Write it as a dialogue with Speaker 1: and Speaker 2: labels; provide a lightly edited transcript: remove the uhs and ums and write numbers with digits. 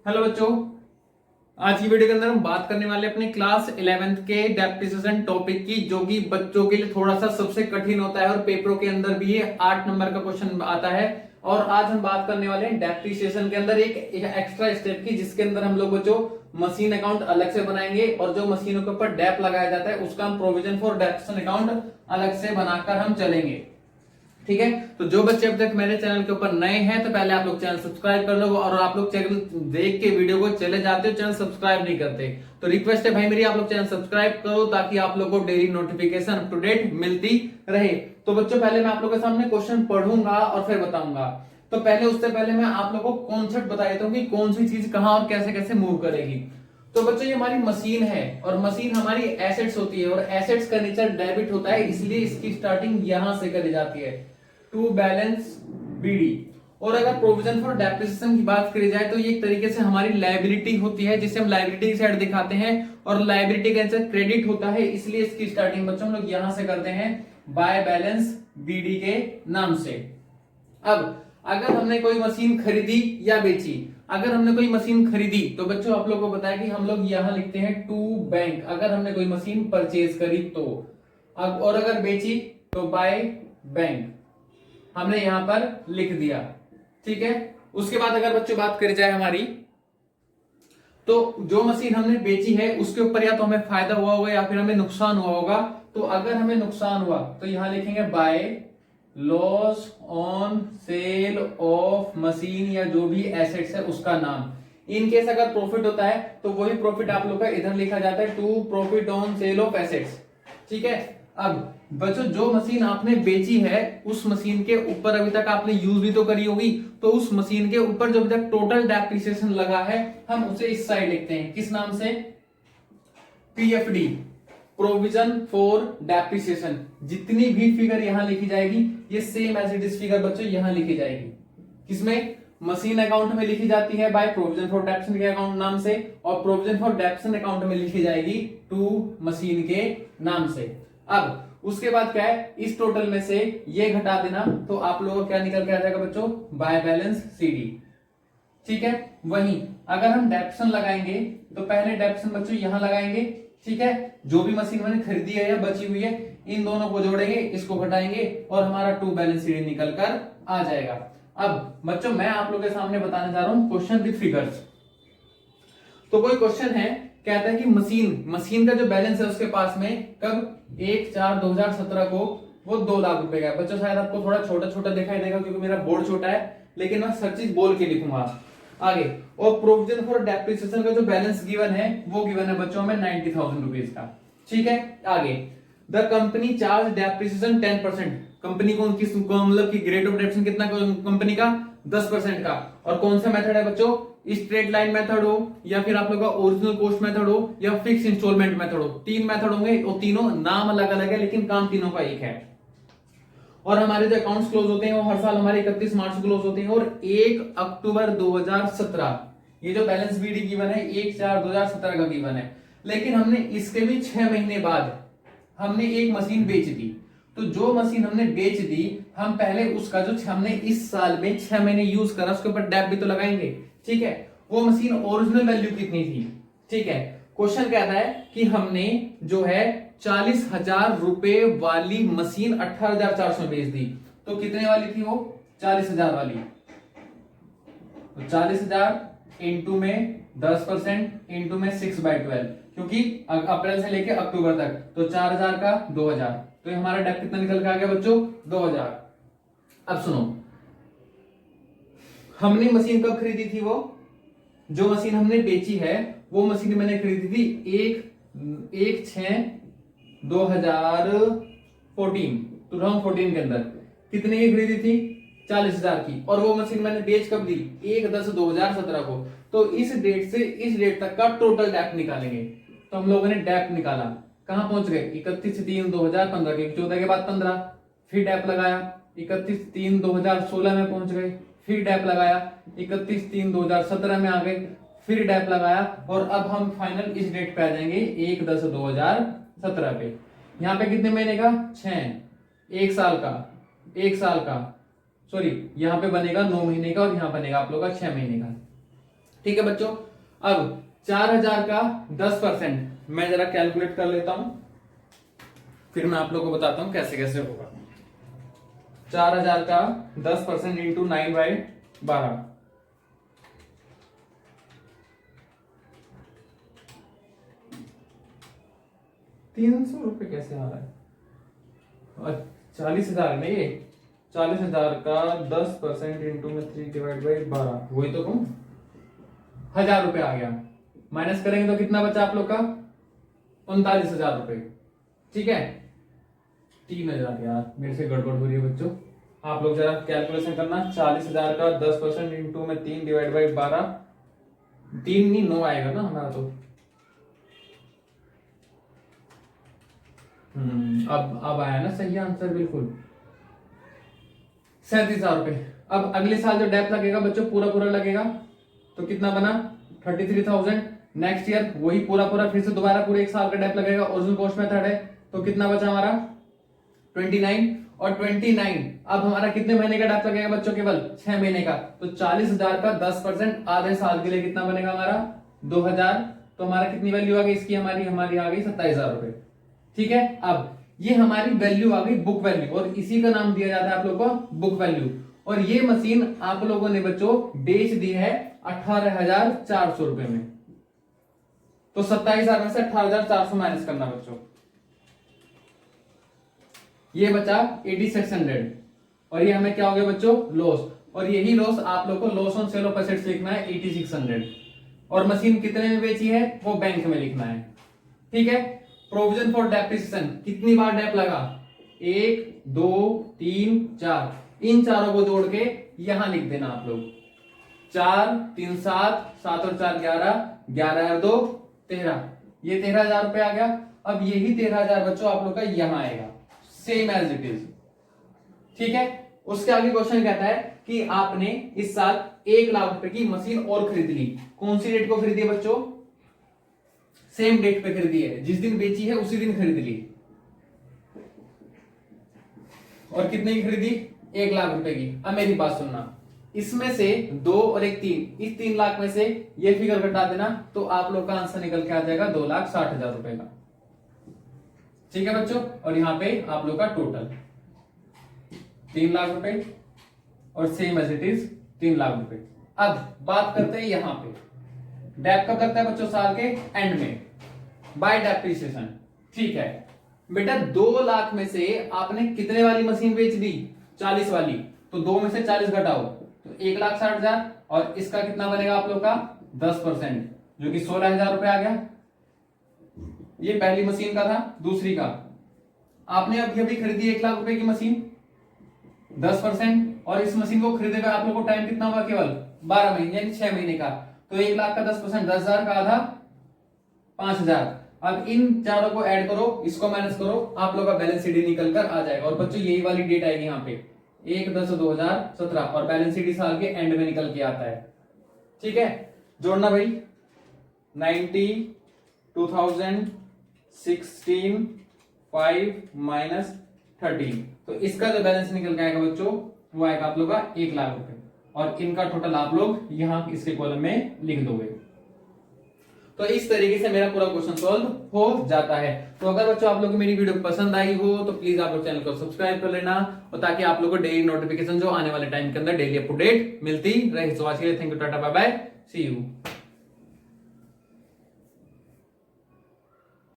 Speaker 1: Hello बच्चों, आज की वीडियो के अंदर हम बात करने वाले अपने क्लास 11th के डेप्रिसिएशन टॉपिक की, जो कि बच्चों के लिए थोड़ा सा सबसे कठिन होता है और पेपरों के अंदर भी ये 8 नंबर का क्वेश्चन आता है। और आज हम बात करने वाले हैं डेप्रिसिएशन के अंदर एक एक्स्ट्रा स्टेप की, जिसके अंदर हम लोग बच्चों मशीन अकाउंट अलग से बनाएंगे और जो मशीनों के ऊपर डेप लगाया जाता है उसका हम प्रोविजन फॉर डेप्रिसिएशन अकाउंट अलग से बनाकर हम चलेंगे। ठीक है, तो जो बच्चे अब तक मेरे चैनल के ऊपर नए हैं तो पहले आप लोग चैनल सब्सक्राइब कर लो, और आप लोग चैनल देख के वीडियो को चले जाते हो चैनल सब्सक्राइब नहीं करते तो रिक्वेस्ट है भाई मेरी, आप लोग चैनल सब्सक्राइब करो ताकि आप लोग को daily notification up to date मिलती रहे। तो बच्चों पहले मैं आप लोग के सामने क्वेश्चन पढ़ूंगा और फिर बताऊंगा। तो पहले उससे पहले मैं आप लोग को कॉन्सेप्ट बता देता हूँ कि कौन सी चीज कहां और कैसे कैसे मूव करेगी। तो बच्चों ये हमारी मशीन है और मशीन हमारी एसेट्स होती है और एसेट्स का नेचर डेबिट होता है, इसलिए इसकी स्टार्टिंग यहां से करी जाती है टू बैलेंस बीडी। और अगर प्रोविजन फॉर डेप्रिसिएशन की बात करी जाए तो ये एक तरीके से हमारी लायबिलिटी होती है, जिसे हम लायबिलिटी की साइड दिखाते हैं और लायबिलिटी का आंसर क्रेडिट होता है, इसलिए इसकी स्टार्टिंग बच्चों हम लोग यहां से करते हैं बाय बैलेंस बीडी के नाम से। अब अगर हमने कोई मशीन खरीदी या बेची, अगर हमने कोई मशीन खरीदी तो बच्चों आप लोगों को बताया कि हम लोग यहां लिखते हैं टू बैंक, अगर हमने कोई मशीन परचेज करी तो। अब और अगर बेची तो बाय बैंक हमने यहां पर लिख दिया। ठीक है, उसके बाद अगर बच्चों बात करी जाए हमारी, तो जो मशीन हमने बेची है उसके ऊपर या तो हमें फायदा हुआ होगा या फिर हमें नुकसान हुआ होगा। तो अगर हमें नुकसान हुआ तो यहां लिखेंगे by loss on sale of machine या जो भी एसेट्स है उसका नाम। इन केस अगर प्रॉफिट होता है तो वही प्रॉफिट आप लोग का इधर लिखा जाता है to profit on sale of assets. ठीक है, अब बच्चों जो मशीन आपने बेची है उस मशीन के ऊपर अभी तक आपने यूज भी तो करी होगी, तो उस मशीन के ऊपर जो अभी तक टोटल डेप्रिसिएशन लगा है हम उसे इस साइड लिखते हैं, किस नाम से? PFD, provision for depreciation. जितनी भी फिगर यहां लिखी जाएगी ये same as it is figure बच्चों यहां लिखी जाएगी, किसमें? मशीन अकाउंट में लिखी जाती है बाय प्रोविजन फॉर डेप्रिसिएशन के अकाउंट नाम से, और प्रोविजन फॉर डेप्रिसिएशन अकाउंट में लिखी जाएगी टू मशीन के नाम से। अब उसके बाद क्या है, इस टोटल में से ये घटा देना तो आप लोगों को क्या निकल के आ जाएगा बच्चों? By balance CD. ठीक है, वहीं अगर हम डेप्रिसिएशन लगाएंगे तो पहले डेप्रिसिएशन बच्चों यहां लगाएंगे। ठीक है, जो भी मशीन मैंने खरीदी है या बची हुई है इन दोनों को जोड़ेंगे, इसको घटाएंगे और हमारा टू बैलेंस सीडी निकल कर आ जाएगा। अब बच्चों मैं आप लोगों के सामने बताने जा रहा हूं क्वेश्चन विद फिगर्स। तो कोई क्वेश्चन है, कहता है कि मशीन का जो बैलेंस है उसके पास में कब? 1/4/2017 को वो 2 लाख रुपए का। बच्चों शायद आपको थोड़ा छोटा छोटा दिखाई देगा क्योंकि मेरा बोर्ड छोटा है, लेकिन मैं हर चीज बोल के लिखूंगा आगे। और प्रोविजन फॉर डेप्रिसिएशन का जो बैलेंस गिवन है वो गिवन है बच्चों में 90,000 रुपीज का। ठीक है, आगे the company charge depreciation 10%। Company को उनकी मतलब की ग्रेड ऑफ डेप्रिसिएशन कितना कंपनी का? 10% का। और कौन सा मेथड है बच्चों? स्ट्रेट लाइन मेथड हो या फिर आप लोग का ओरिजिनल कॉस्ट मेथड हो या फिक्स इंस्टॉलमेंट मेथड हो, 3 मेथड होंगे और तीनों नाम अलग अलग है लेकिन काम तीनों का एक है। और हमारे जो अकाउंट्स क्लोज होते हैं वो हर साल हमारे 31 मार्च को क्लोज होते हैं और 1 अक्टूबर 2017 ये जो बैलेंस बीडी गिवन है 1/4/2017 का गिवन है। लेकिन हमने इसके भी 6 महीने बाद हमने एक मशीन बेच दी। तो जो मशीन हमने बेच दी हम पहले उसका जो हमने इस साल में 6 महीने यूज करा उसके ऊपर डेप भी तो लगाएंगे। ठीक है, वो मशीन ओरिजिनल वैल्यू कितनी थी? ठीक है, क्वेश्चन कहता है कि हमने जो है 40,000 रुपए वाली मशीन 18,400 बेच दी। तो कितने वाली थी वो? 40,000 वाली। तो 40,000 इंटू में 10% इंटू में 6/12, क्योंकि अप्रैल से लेके अक्टूबर तक, तो 4,000 का 2,000, तो हमारा डेप कितना निकल के आ गया बच्चों? 2,000। अब सुनो, हमने मशीन कब खरीदी थी? वो जो मशीन हमने बेची है वो मशीन मैंने खरीदी थी 1/6/2014 के अंदर। कितने की खरीदी थी? 40,000 की। और वो मशीन मैंने बेच कब दी? 1/10/2017 को। तो इस डेट से इस डेट तक का टोटल डेप निकालेंगे। तो हम लोगों ने डेप निकाला, कहां पहुंच गए? 31/3/2015 के, 14 के बाद 15, फिर डेप लगाया 31/3/2016 में पहुंच गए, फिर डेप लगाया 31/3/2017 में आ गए, फिर डेप लगाया और अब हम फाइनल इस डेट पे आ जाएंगे 1/10/2017 पे। यहां पे कितने महीने का? 6। एक साल का सॉरी, यहां पे बनेगा 9 महीने का और यहां बनेगा आप लोग का 6 महीने का। ठीक है बच्चों, अब 4000 का 10% मैं जरा कैलकुलेट कर लेता हूं, फिर मैं आप लोगों को बताता हूं कैसे कैसे होगा। 4000 का 10% इंटू 9/12, 300 रुपये कैसे आ रहा है? और 40,000 है ना ये, 40,000 का 10% इंटू में 3/12, वही तो कहूं, 1000 रुपये आ गया। माइनस करेंगे तो कितना बचा आप लोग का? 39,000 रुपये। ठीक है, 3,000 यार, मेरे से गड़बड़ हो रही है बच्चों, आप लोग जरा कैलकुलेशन करना। 40,000 का 10% इंटू में 3/12, 3 नहीं 9 आएगा ना हमारा तो। अब आया ना सही आंसर, बिल्कुल 37,000 रुपए। अब अगले साल जो डेप लगेगा बच्चों पूरा पूरा लगेगा, तो कितना बना? 33,000। नेक्स्ट ईयर वही पूरा पूरा फिर से दोबारा पूरे एक साल का डेप लगेगा, ओरिजिनल कॉस्ट मेथड है, तो कितना बचा हमारा? 29। और 29 अब हमारा कितने महीने का डेप लगेगा बच्चों? केवल 6 महीने का। तो 40,000 का 10% आधे साल के लिए कितना बनेगा हमारा? 2,000। तो हमारा कितनी वैल्यू आ गई इसकी? हमारी आ गई 27,000 रुपए। ठीक है, अब ये हमारी वैल्यू आ गई बुक वैल्यू, और इसी का नाम दिया जाता है आप लोगों को बुक वैल्यू। और ये मशीन आप लोगों ने बच्चों बेच दी है 18,400 रुपए में। तो 27,000 में से 18,400 माइनस करना बच्चों, ये बचा 8600। और ये हमें क्या हो गया बच्चों? लॉस। और यही लॉस आप लोग को loss on sale of assets लिखना है 8600। और मशीन कितने में बेची है वो बैंक में लिखना है। ठीक है, प्रोविजन फॉर डेप्रिसिएशन, कितनी बार डेप लगा? 1 2 3 4, इन चारों को जोड़ के यहां लिख देना आप लोग। 4 3 7, 7 और 4 11, 11 और 2 13, ये 13,000 रुपए आ गया। अब यही 13,000 बच्चों आप लोग का यहां आएगा, सेम एज इट इज। ठीक है, उसके आगे क्वेश्चन कहता है कि आपने इस साल 1 लाख रुपए की मशीन और खरीद ली। कौन सी डेट को खरीदी है बच्चों? सेम डेट पे खरीदी है, जिस दिन बेची है उसी दिन खरीद ली। और कितने की खरीदी? 1 लाख रुपए की। अब मेरी बात सुनना, इसमें से 2 और 1 3, इस 3 लाख में से ये फिगर घटा देना, तो आप लोग का आंसर निकल के आ जाएगा 2,60,000 रुपए का। ठीक है बच्चों, और यहां पे आप लोग का टोटल 3 लाख रुपए और same as it is 3 lakh रुपए। अब बात करते हैं यहां पे डेप कब लगता है बच्चों? साल के एंड में, बाय डेप्रिसिएशन। ठीक है बेटा, 2 लाख में से आपने कितने वाली मशीन बेच दी? 40 वाली। तो 2 में से 40 घटाओ तो 1,60,000, और इसका कितना बनेगा आप लोग का? 10%, जो कि 16,000 रुपए आ गया। ये पहली मशीन का था। दूसरी का आपने अभी अभी खरीदी 1 लाख रुपए की मशीन, 10%, और इस मशीन को खरीदे हुए आप लोग को टाइम कितना हुआ? केवल 12 महीने, यानी 6 महीने का। तो 1 लाख का 10%, 10,000 का आधा 5,000। अब इन चारों को ऐड करो, इसको माइनस करो, आप लोग का बैलेंस शीट निकल कर आ जाएगा। और बच्चों यही वाली डेट आएगी यहाँ पे 1/10/2017, और बैलेंस शीट साल के एंड में निकल के आता है। ठीक है, जोड़ना भाई। 90 2016 5 माइनस 13, तो इसका जो बैलेंस निकल के आएगा बच्चों वो आएगा आप लोग का 1 लाख रुपए। और इनका टोटल आप लोग यहां इसके कॉलम में लिख दोगे। तो इस तरीके से मेरा पूरा क्वेश्चन सॉल्व हो जाता है। तो अगर बच्चों आप लोग को मेरी वीडियो पसंद आई हो तो प्लीज आप लोग चैनल को सब्सक्राइब कर लेना, और ताकि आप लोग को डेली नोटिफिकेशन जो आने वाले टाइम के अंदर डेली अप टू डेट मिलती रहे। सो आज के लिए thank you, tata bye bye, see you.